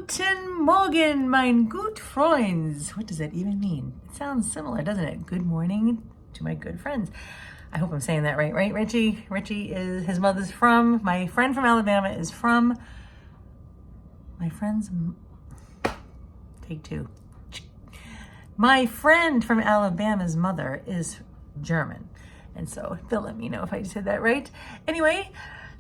Guten Morgen, mein gut Freunds. What does that even mean? It sounds similar, doesn't it? Good morning to my good friends. I hope I'm saying that right, Richie? Richie is, his mother's from, my friend from Alabama is from, my friend's, take two. My friend from Alabama's mother is German. And so they'll let me know if I said that right. Anyway,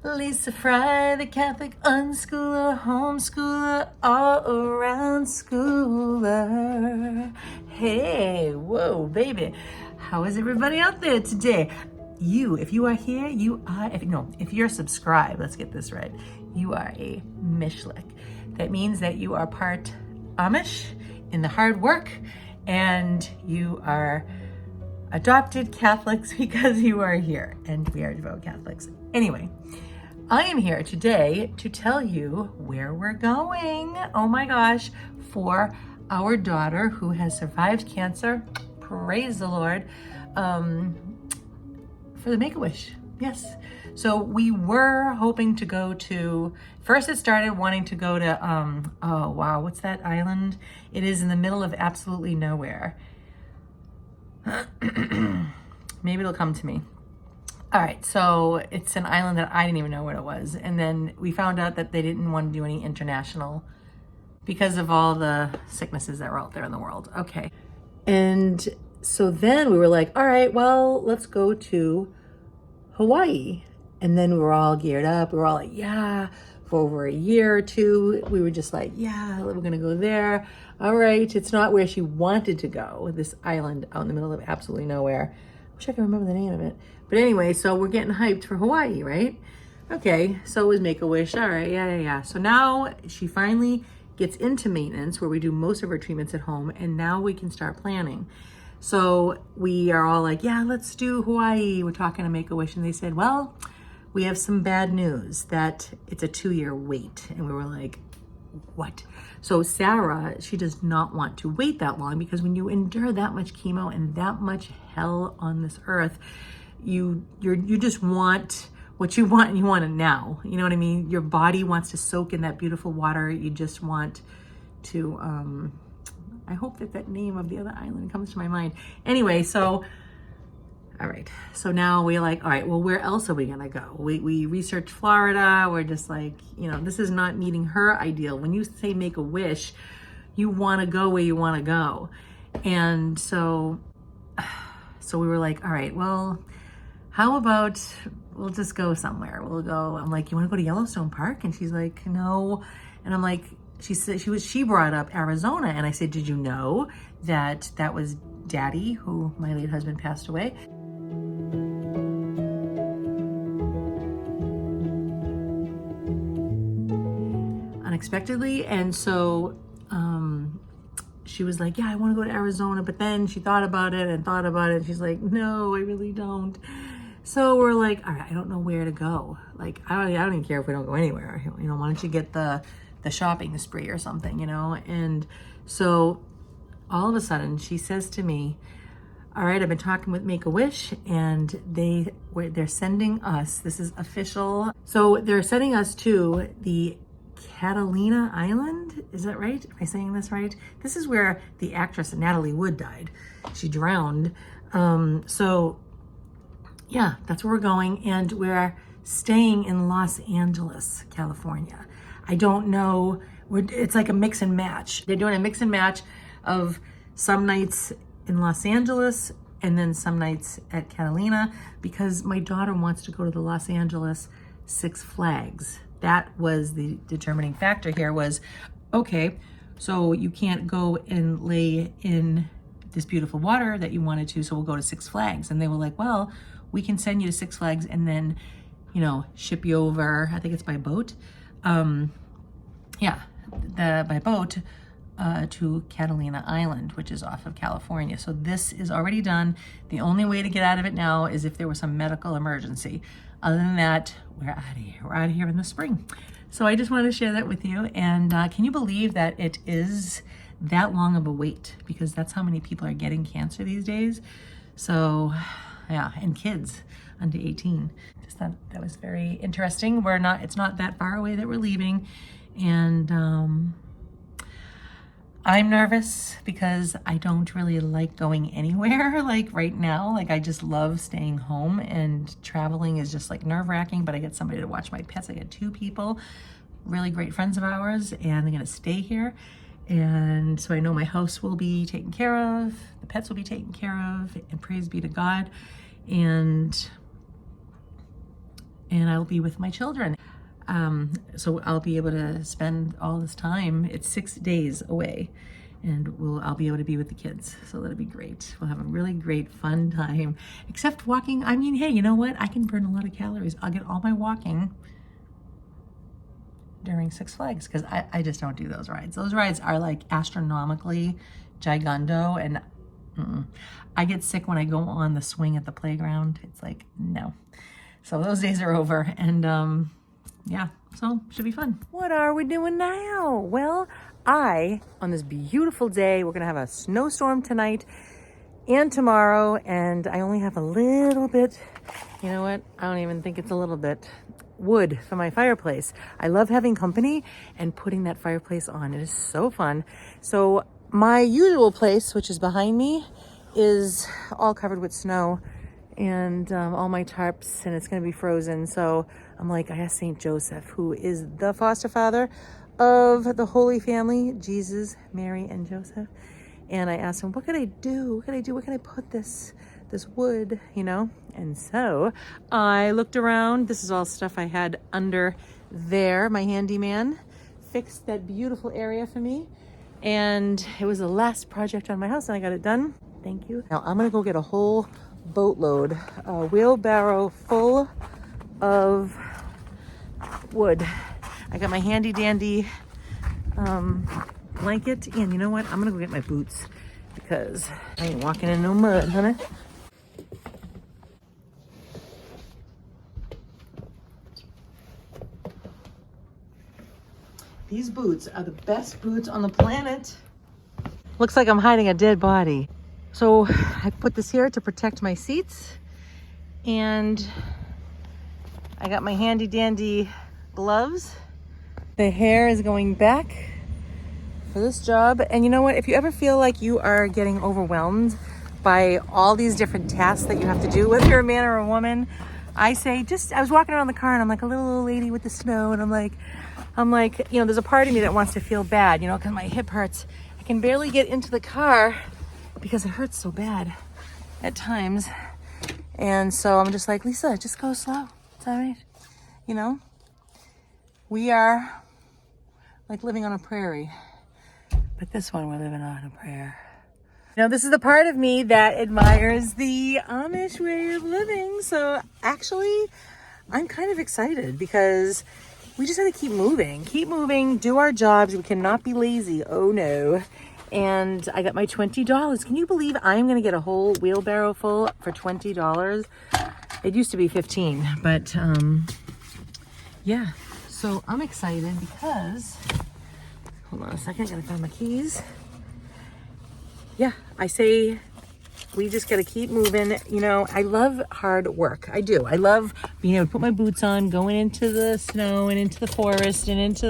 Lisa Fry, the Catholic unschooler, homeschooler, all around schooler. Hey, whoa, baby. How is everybody out there today? If you are here, if you're subscribed, let's get this right. You are a Mishlik. That means that you are part Amish in the hard work, and you are adopted Catholics because you are here, and we are devout Catholics. Anyway, I am here today to tell you where we're going. Oh my gosh, for our daughter who has survived cancer. Praise the Lord. For the Make-A-Wish. Yes. So we were hoping to go to, first it started wanting to go to, oh wow, what's that island? It is in the middle of absolutely nowhere. Maybe it'll come to me. All right, so it's an island that I didn't even know what it was. And then we found out that they didn't want to do any international because of all the sicknesses that were out there in the world. Okay. And so then we were like, all right, well, let's go to Hawaii. And then we were all geared up. We were all like, yeah, for over a year or two, we were just like, yeah, we're going to go there. All right, it's not where she wanted to go, this island out in the middle of absolutely nowhere. I wish I could remember the name of it. But anyway, so we're getting hyped for Hawaii, right? Okay, so it was Make-A-Wish. All right, yeah. So now she finally gets into maintenance where we do most of her treatments at home, and now we can start planning. So we are all like, yeah, let's do Hawaii. We're talking to Make-A-Wish, and they said, well, we have some bad news that it's a 2-year wait. And we were like, what? So Sarah, she does not want to wait that long, because when you endure that much chemo and that much hell on this earth, you just want what you want, and you want it now. You know what I mean? Your body wants to soak in that beautiful water. You just want to, I hope that name of the other island comes to my mind. Anyway, so, all right. So now we're like, all right, well, where else are we going to go? We researched Florida. We're just like, this is not meeting her ideal. When you say Make-A-Wish, you want to go where you want to go. And so we were like, all right, well, how about we'll just go somewhere. We'll go. I'm like, you want to go to Yellowstone Park? And she's like, no. And I'm like, she brought up Arizona. And I said, did you know that was Daddy, who my late husband passed away? Unexpectedly. And so she was like, yeah, I want to go to Arizona. But then she thought about it. And she's like, no, I really don't. So we're like, all right, I don't know where to go. Like, I don't even care if we don't go anywhere. Why don't you get the shopping spree or something, And so all of a sudden she says to me, all right, I've been talking with Make-A-Wish, and they're sending us, this is official. So they're sending us to the Catalina Island. Is that right? Am I saying this right? This is where the actress Natalie Wood died. She drowned. So yeah, that's where we're going. And we're staying in Los Angeles, California. I don't know. It's like a mix and match. They're doing a mix and match of some nights in Los Angeles and then some nights at Catalina, because my daughter wants to go to the Los Angeles Six Flags. That was the determining factor here was, okay, so you can't go and lay in this beautiful water that you wanted to, so we'll go to Six Flags. And they were like, well, we can send you to Six Flags and then, ship you over, I think it's by boat. By boat to Catalina Island, which is off of California. So this is already done. The only way to get out of it now is if there was some medical emergency. Other than that, we're out of here. We're out of here in the spring. So I just wanted to share that with you. And can you believe that it is that long of a wait? Because that's how many people are getting cancer these days. So yeah, and kids under 18. Just thought that was very interesting. It's not that far away that we're leaving. And I'm nervous because I don't really like going anywhere like right now. Like I just love staying home, and traveling is just like nerve-wracking, but I get somebody to watch my pets. I get 2 people, really great friends of ours, and they're gonna stay here. And so I know my house will be taken care of, the pets will be taken care of, and praise be to God. And I'll be with my children. So I'll be able to spend all this time. It's 6 days away, and I'll be able to be with the kids. So that'll be great. We'll have a really great fun time, except walking. I mean, hey, you know what? I can burn a lot of calories. I'll get all my walking during Six Flags, because I just don't do those rides. Those rides are like astronomically gigando, and I get sick when I go on the swing at the playground. It's like, no. So those days are over, and yeah, so should be fun. What are we doing now? Well, on this beautiful day, we're gonna have a snowstorm tonight and tomorrow, and I only have a little bit, you know what? I don't even think it's a little bit, wood for my fireplace. I love having company and putting that fireplace on. It is so fun. So my usual place, which is behind me, is all covered with snow, and all my tarps, and it's going to be frozen. So I'm like, I asked St. Joseph, who is the foster father of the Holy Family, Jesus, Mary, and Joseph. And I asked him, what can I do? What can I do? Where can I put this wood, you know? And so I looked around. This is all stuff I had under there. My handyman fixed that beautiful area for me. And it was the last project on my house, and I got it done. Thank you. Now I'm going to go get a whole boatload, a wheelbarrow full of wood. I got my handy dandy blanket, and you know what? I'm gonna go get my boots because I ain't walking in no mud, honey. These boots are the best boots on the planet. Looks like I'm hiding a dead body. So I put this here to protect my seats, and I got my handy dandy gloves. The hair is going back for this job. And you know what? If you ever feel like you are getting overwhelmed by all these different tasks that you have to do, whether you're a man or a woman, I say I was walking around the car, and I'm like a little old lady with the snow, and I'm like, you know, there's a part of me that wants to feel bad, you know, because my hip hurts. I can barely get into the car because it hurts so bad at times. And so I'm just like, Lisa, just go slow. It's all right. You know, we are like living on a prairie, but this one we're living on a prayer. You know, this is the part of me that admires the Amish way of living. So actually, I'm kind of excited because we just got to keep moving, do our jobs. We cannot be lazy. Oh no. And I got my $20. Can you believe I'm going to get a whole wheelbarrow full for $20? It used to be 15, but yeah. So I'm excited because, hold on a second, I gotta find my keys. Yeah, I say we just gotta keep moving. You know, I love hard work. I do. I love being able to put my boots on, going into the snow and into the forest and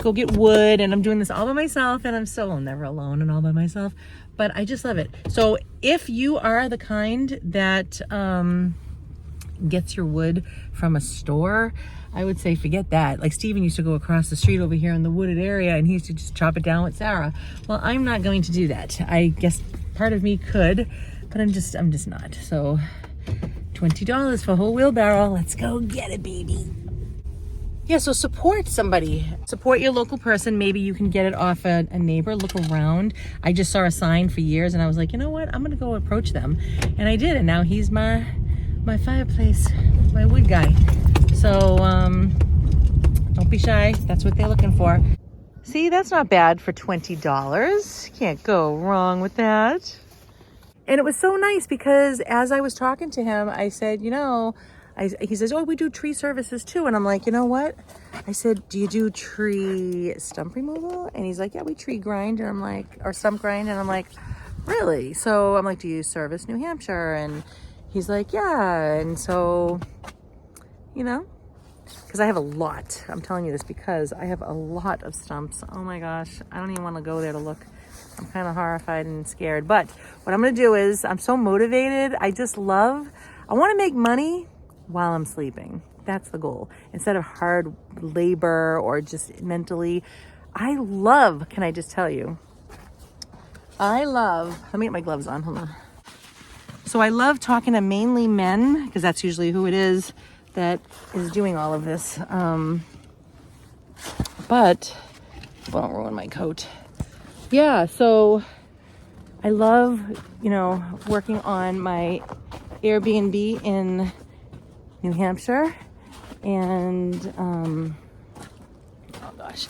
go get wood. And I'm doing this all by myself, and I'm still never alone and all by myself, but I just love it. So if you are the kind that gets your wood from a store, I would say forget that. Like Steven used to go across the street over here in the wooded area, and he used to just chop it down with Sarah. Well, I'm not going to do that. I guess part of me could, but I'm just not. So $20 for a whole wheelbarrow. Let's go get it, baby. Yeah, so support somebody. Support your local person. Maybe you can get it off a neighbor. Look around. I just saw a sign for years, and I was like, you know what? I'm gonna go approach them. And I did, and now he's my fireplace, my wood guy. So don't be shy. That's what they're looking for. See, that's not bad for $20. Can't go wrong with that. And it was so nice because as I was talking to him, I said, you know, he says, oh, we do tree services too. And I'm like, you know what? I said, do you do tree stump removal? And he's like, yeah, we tree grind. And I'm like, or stump grind. And I'm like, really? So I'm like, do you service New Hampshire? And he's like, yeah. And so, you know, because I have a lot. I'm telling you this because I have a lot of stumps. Oh my gosh. I don't even want to go there to look. I'm kind of horrified and scared. But what I'm going to do is, I'm so motivated. I want to make money while I'm sleeping. That's the goal. Instead of hard labor or just mentally. Can I just tell you? Let me get my gloves on, hold on. So I love talking to mainly men, because that's usually who it is that is doing all of this. But, won't ruin my coat. Yeah, so I love, working on my Airbnb in New Hampshire. And, oh gosh.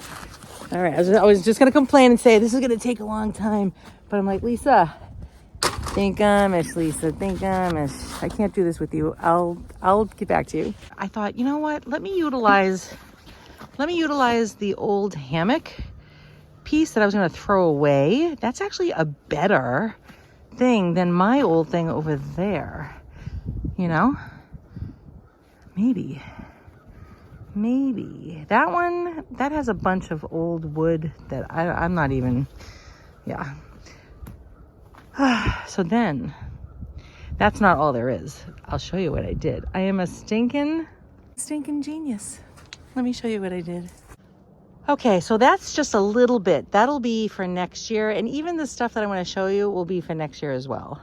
All right, I was just gonna complain and say this is gonna take a long time. But I'm like, Lisa, think Amish, Lisa, think Amish. I can't do this with you. I'll get back to you. I thought, you know what? Let me utilize the old hammock piece that I was gonna throw away. That's actually a better thing than my old thing over there. Maybe that one, that has a bunch of old wood that I'm not even, yeah. So then, that's not all there is. I'll show you what I did. I am a stinking genius. Let me show you what I did. Okay, so that's just a little bit. That'll be for next year. And even the stuff that I want to show you will be for next year as well.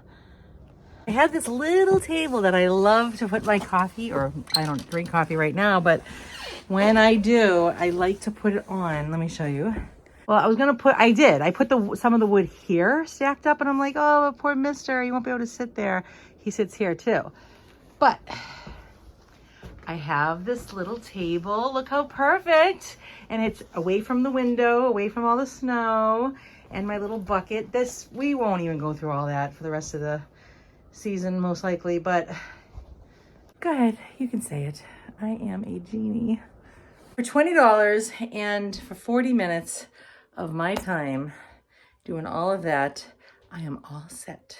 I have this little table that I love to put my coffee, or I don't drink coffee right now, but when I do, I like to put it on. Let me show you. Well, I put some of the wood here stacked up, and I'm like, oh, poor mister, he won't be able to sit there. He sits here too. But I have this little table. Look how perfect. And it's away from the window, away from all the snow, and my little bucket. We won't even go through all that for the rest of the season, most likely, but go ahead, you can say it. I am a genie. For $20 and for 40 minutes of my time doing all of that, I am all set,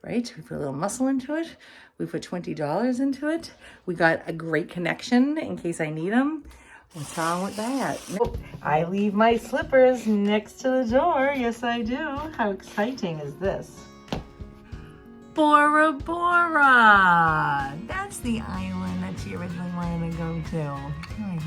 right? We put a little muscle into it. We put $20 into it. We got a great connection in case I need them. What's wrong with that? Nope. I leave my slippers next to the door. Yes, I do. How exciting is this? Bora Bora. That's the island that she originally wanted to go to. Oh,